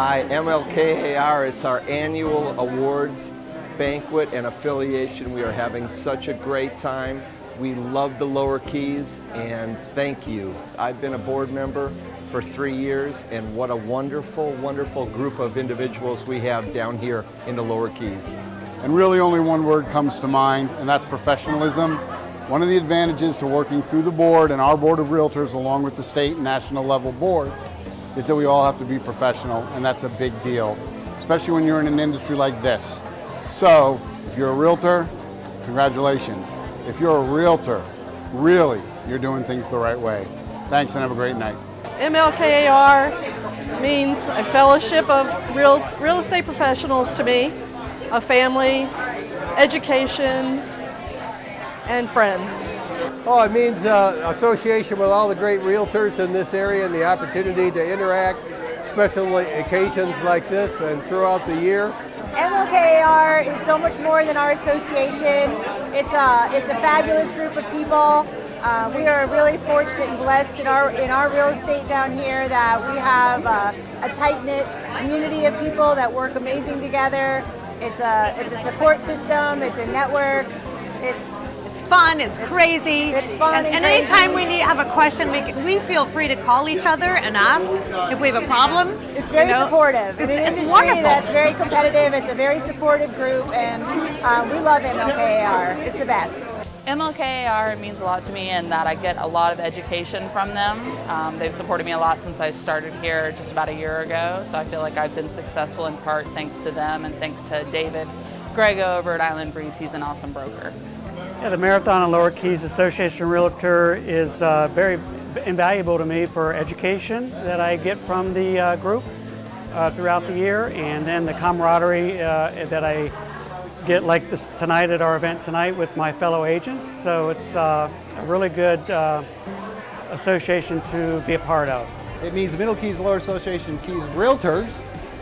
Hi, MLKAR. It's our annual awards banquet and affiliation. We are having such a great time. We love the Lower Keys, and thank you. I've been a board member for 3 years, and what a wonderful, wonderful group of individuals we have down here in the Lower Keys. And really only one word comes to mind, and that's professionalism. One of the advantages to working through the board and our board of realtors along with the state and national level boards is that we all have to be professional, and that's a big deal, especially when you're in an industry like this. So, if you're a realtor, congratulations. If you're a realtor, really, you're doing things the right way. Thanks and have a great night. MLKAR means a fellowship of real estate professionals to me, a family, education, and friends. Oh, it means association with all the great realtors in this area and the opportunity to interact, special occasions like this and throughout the year. MLKAR is so much more than our association. It's a fabulous group of people. We are really fortunate and blessed in our real estate down here that we have a tight-knit community of people that work amazing together. It's a support system. It's a network. It's fun, it's crazy. It's fun and anytime we have a question, we feel free to call each other and ask if we have a problem. It's very supportive. In an industry wonderful. that's very competitive, it's a very supportive group, and we love MLKAR. It's the best. MLKAR means a lot to me in that I get a lot of education from them. They've supported me a lot since I started here just about a year ago, so I feel like I've been successful in part thanks to them and thanks to David Grego over at Island Breeze. He's an awesome broker. Yeah, the Marathon and Lower Keys Association Realtor is very invaluable to me for education that I get from the group throughout the year, and then the camaraderie that I get like this tonight at our event tonight with my fellow agents. So it's a really good association to be a part of. It means the Middle Keys Lower Association Keys Realtors,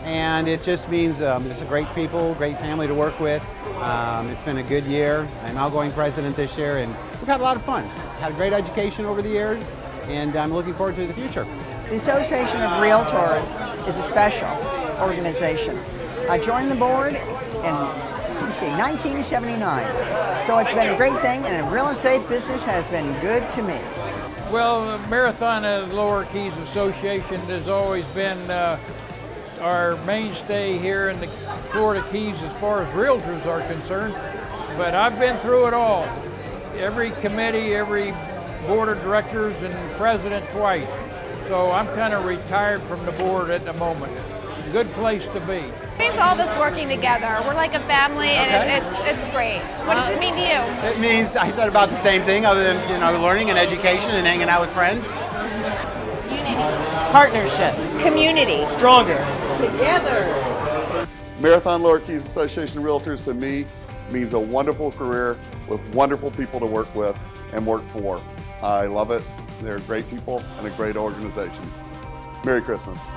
and it just means just a great people, great family to work with. It's been a good year. I'm outgoing president this year, and we've had a lot of fun. Had a great education over the years, and I'm looking forward to the future. The Association of Realtors is a special organization. I joined the board in 1979. So it's been a great thing, and the real estate business has been good to me. Well, the Marathon and Lower Keys Association has always been our mainstay here in the Florida Keys as far as realtors are concerned, but I've been through it all. Every committee, every board of directors and president twice. So I'm kind of retired from the board at the moment. Good place to be. It means all of us working together. We're like a family, and it's great. What does it mean to you? It means, I said about the same thing other than learning and education and hanging out with friends. Unity. Partnership. Community. Stronger. Together. Marathon Lower Keys Association Realtors to me means a wonderful career with wonderful people to work with and work for. I love it. They're great people and a great organization. Merry Christmas.